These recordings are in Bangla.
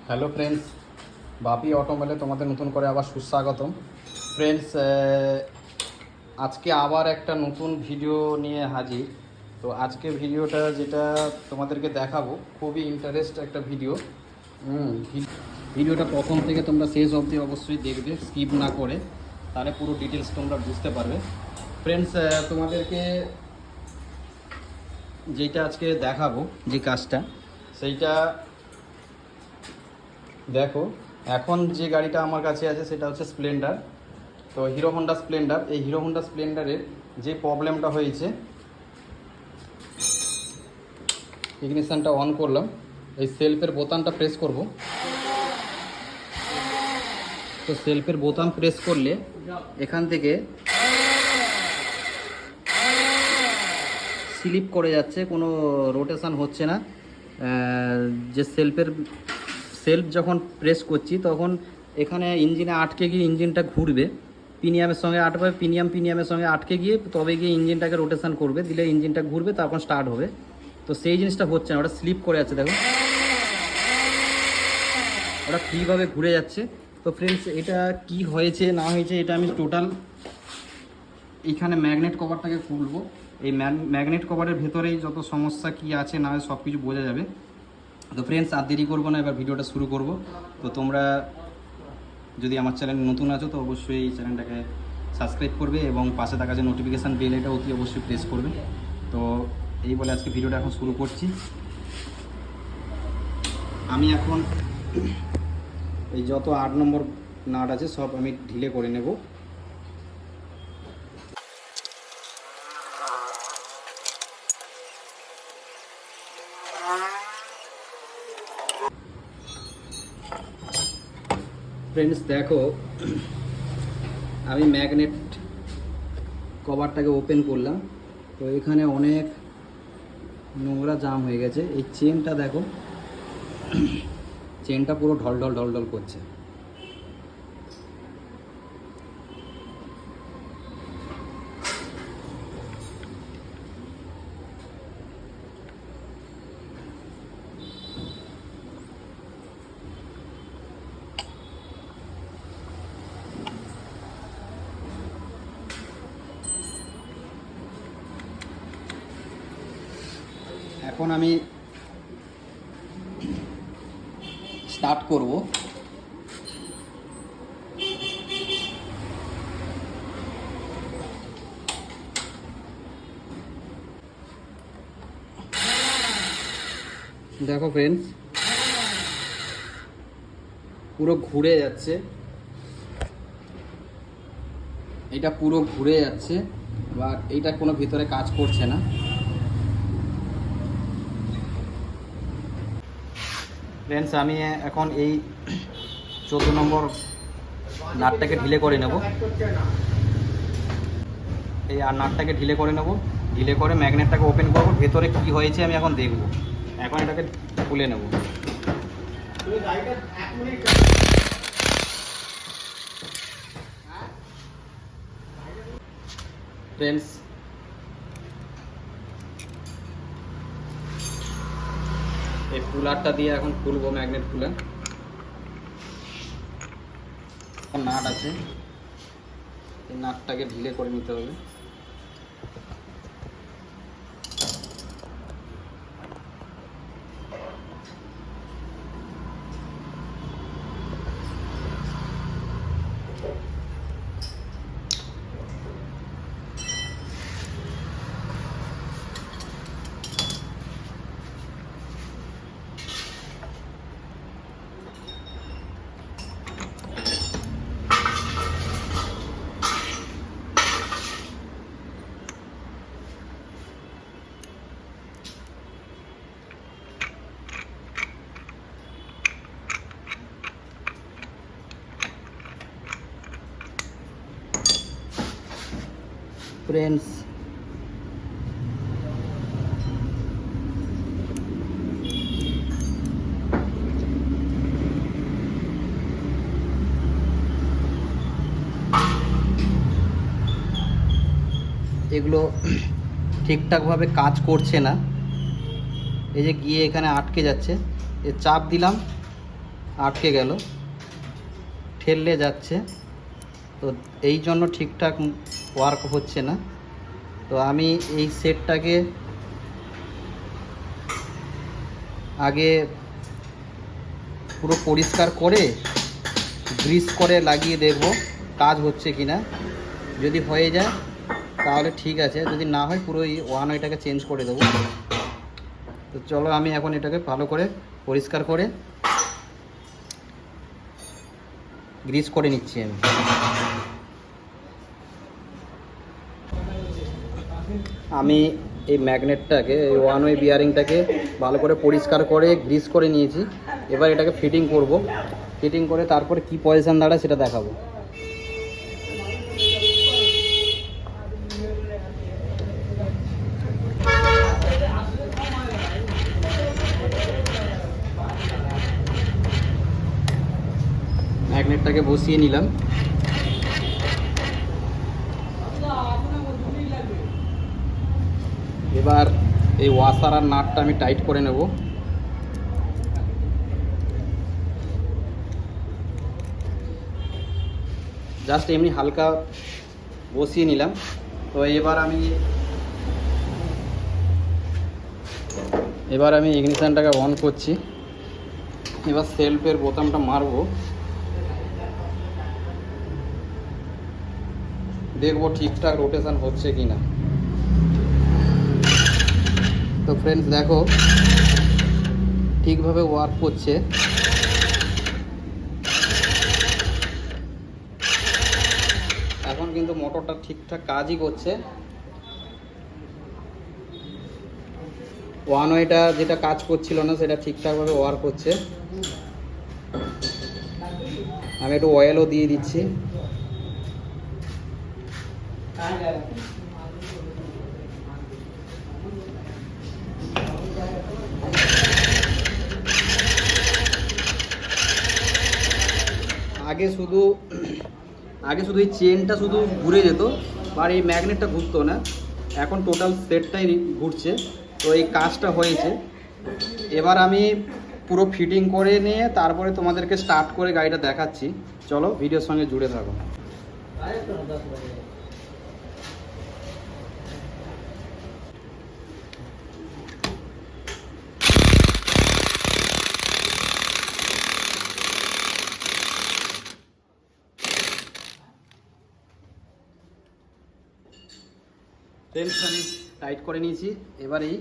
হ্যালো ফ্রেন্ডস, বাপি অটোমেলে তোমাদের নতুন করে আবার সুস্বাগতম। ফ্রেন্ডস, আজকে আবার একটা নতুন ভিডিও নিয়ে হাজির। তো আজকে ভিডিওটা যেটা তোমাদেরকে দেখাবো খুবই ইন্টারেস্ট একটা ভিডিও। ভিডিওটা প্রথম থেকে তোমরা শেষ অবধি অবশ্যই দেখবে, স্কিপ না করে, তাহলে পুরো ডিটেলস তোমরা বুঝতে পারবে। ফ্রেন্ডস, তোমাদেরকে যেটা আজকে দেখাবো, যে কাজটা, সেইটা দেখো। এখন যে গাড়িটা আমার কাছে আছে সেটা হচ্ছে স্প্লেন্ডার। তো হিরো হন্ডা স্প্লেন্ডার, এই হিরো হন্ডা স্প্লেন্ডারের যে প্রবলেমটা হয়েছে, ইগনিশনটা অন করলাম, এই সেলফের বোতামটা প্রেস করব। তো সেলফের বোতাম প্রেস করলে এখান থেকে স্লিপ করে যাচ্ছে, কোনো রোটেশন হচ্ছে না। যে সেলফ যখন প্রেস করছি তখন এখানে ইঞ্জিনে আটকে গিয়ে ইঞ্জিনটা ঘুরবে, পিনিয়ামের সঙ্গে আটবে, পিনিয়ামের সঙ্গে আটকে গিয়ে তবে গিয়ে ইঞ্জিনটাকে রোটেশন করবে, দিলে ইঞ্জিনটা ঘুরবে, তখন স্টার্ট হবে। তো সেই জিনিসটা হচ্ছে না, ওটা স্লিপ করে যাচ্ছে, দেখো ওটা ফ্রিভাবে ঘুরে যাচ্ছে। তো ফ্রেন্ডস, এটা কি হয়েছে না হয়েছে এটা আমি টোটাল এইখানে ম্যাগনেট কভারটাকে খুলবো। এই ম্যাগনেট কভারের ভেতরেই যত সমস্যা কি আছে না সব কিছু বোঝা যাবে। তো ফ্রেন্ডস, আর দেরি করবো না, এবার ভিডিওটা শুরু করব। তো তোমরা যদি আমার চ্যানেল নতুন আছো তো অবশ্যই এই চ্যানেলটাকে সাবস্ক্রাইব করবে এবং পাশে থাকা যে নোটিফিকেশান বেল, এটা অতি অবশ্যই প্রেস করবে। তো এই বলে আজকে ভিডিওটা এখন শুরু করছি। আমি এখন এই যত 8 নম্বর নাট আছে সব আমি ঢিলে করে নেব। ফ্রেন্ডস দেখো, আমি ম্যাগনেট কভারটাকে ওপেন করলাম। তো এখানে অনেক নোংরা জাম হয়ে গেছে। এই চেনটা দেখো, চেনটা পুরো ঢলঢল ঢলঢল করছে। এখন আমি স্টার্ট করব। দেখো ফ্রেন্ডস, পুরো ঘুরে যাচ্ছে, এটা পুরো ঘুরে যাচ্ছে, এবার এইটা কোনো ভিতরে কাজ করছে না। ফ্রেন্ডস, আমি এখন এই 14 নম্বর নাটটাকে ঢিলে করে নেব। এই আর নাটটাকে ঢিলে করে নেব, ঢিলে করে ম্যাগনেটটাকে ওপেন করব, ভেতরে কি হয়েছে আমি এখন দেখব। এখন এটাকে খুলে নেব। ফ্রেন্ডস, এই কুলারটা দিয়ে এখন খুলবো, ম্যাগনেট কুলার। নাট আছে, এই নাটটাকে ঢিলে করে নিতে হবে। ফ্রেন্ডস, এগুলো ঠিকঠাকভাবে কাজ করছে না। এই যে গিয়ে এখানে আটকে যাচ্ছে, এ চাপ দিলাম, আটকে গেল, ঠেললে যাচ্ছে, তো এই জন্য ঠিকঠাক ওয়ার্ক হচ্ছে না। তো আমি এই সেটটাকে আগে পুরো পরিষ্কার করে গ্রিস করে লাগিয়ে দেখব কাজ হচ্ছে কি না। যদি হয়ে যায় তাহলে ঠিক আছে, যদি না হয় পুরো এই ওয়ান ওয়েটাকে চেঞ্জ করে দেবো। তো চলো আমি এখন এটাকে ভালো করে পরিষ্কার করে গ্রিস করে নিচ্ছি। আমি এই ম্যাগনেটটাকে, এই ওয়ান ওয়ে বিয়ারিংটাকে ভালো করে পরিষ্কার করে গ্রিস করে নিয়েছি। এবার এটাকে ফিটিং করব, ফিটিং করে তারপরে কি পজিশন দাঁড়ায় সেটা দেখাবো। ম্যাগনেটটাকে বসিয়ে নিলাম। এবার এই ওয়াশার আর নাটটা আমি টাইট করে নেব। জাস্ট এমনি হালকা বসিয়ে নিলাম। তো এবার আমি ইগনিশনটাকে অন করছি। এবার সেলফের বোতামটা মারবো, দেখবো ঠিকঠাক রোটেশন হচ্ছে কি না। তো ফ্রেন্ডস দেখো ঠিকভাবে ওয়ার্ক করছে। এখন কিন্তু মোটরটা ঠিকঠাক কাজই করছে। ওয়ান ওয়েটা যেটা কাজ করছিল না সেটা ঠিকঠাকভাবে ওয়ার্ক করছে। আমি একটু অয়েলও দিয়ে দিচ্ছি। আগে শুধু এই চেনটা শুধু ঘুরে যেত, আর এই ম্যাগনেটটা ঘুরতো না। এখন টোটাল সেটটাই ঘুরছে। তো এই কাজটা হয়েছে। এবার আমি পুরো ফিটিং করে নিয়ে তারপরে তোমাদেরকে স্টার্ট করে গাড়িটা দেখাচ্ছি। চলো ভিডিওর সঙ্গে জুড়ে থাকো। ফ্রেন্ডস আমি টাইট করে নিয়েছি। এবার এই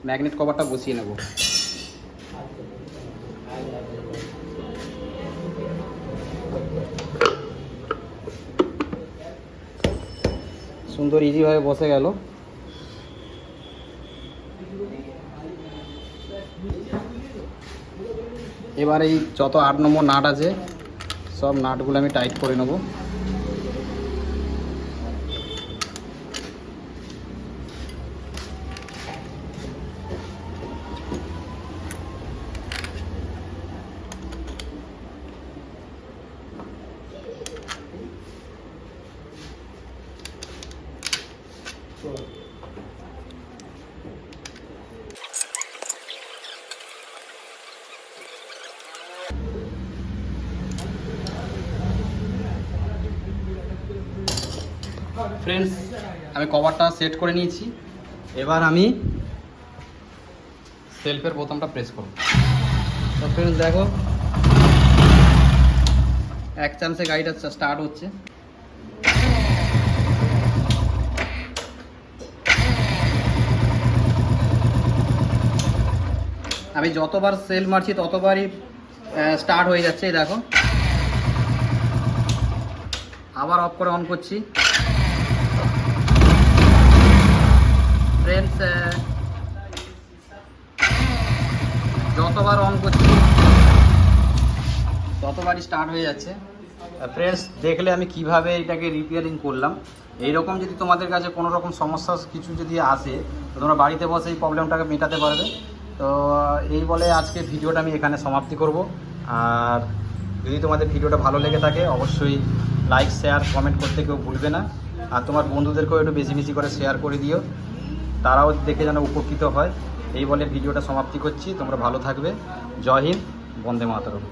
ম্যাগনেট কভারটা বসিয়ে নেব। সুন্দর ইজিভাবে বসে গেল। এবার এই যত 8 নম্বর নাট আছে সব নাটগুলো আমি টাইট করে নেব। ফ্রেন্ডস আমি কভারটা সেট করে নিয়েছি। এবার আমি সেলফের বোতামটা প্রেস করব। তো ফ্রেন্ডস দেখো এক চান্সে গাড়িটা স্টার্ট হচ্ছে। আমি যতবার সেল মারছি ততবারই স্টার্ট হয়ে যাচ্ছে। এই দেখো আবার অফ করে অন করছি। ফ্রেন্ডস যতবার অন করছি ততবারই স্টার্ট হয়ে যাচ্ছে। ফ্রেন্ডস দেখলে আমি কিভাবে এটাকে রিপেয়ারিং করলাম। এইরকম যদি তোমাদের কাছে কোনো রকম সমস্যা কিছু যদি আসে তো তোমরা বাড়িতে বসে এই প্রবলেমটাকে মেটাতে পারবে। তো এই বলে আজকে ভিডিওটা আমি এখানে সমাপ্তি করব। আর যদি তোমাদের ভিডিওটা ভালো লেগে থাকে অবশ্যই লাইক শেয়ার কমেন্ট করতে কেউ ভুলবে না। আর তোমার বন্ধুদেরকেও একটু বেশি বেশি করে শেয়ার করে দিও, তারাও দেখে যেন উপকৃত হয়। এই বলে ভিডিওটা সমাপ্তি করছি। তোমরা ভালো থাকবে। জয় হিন্দ। বন্দে মাতরম।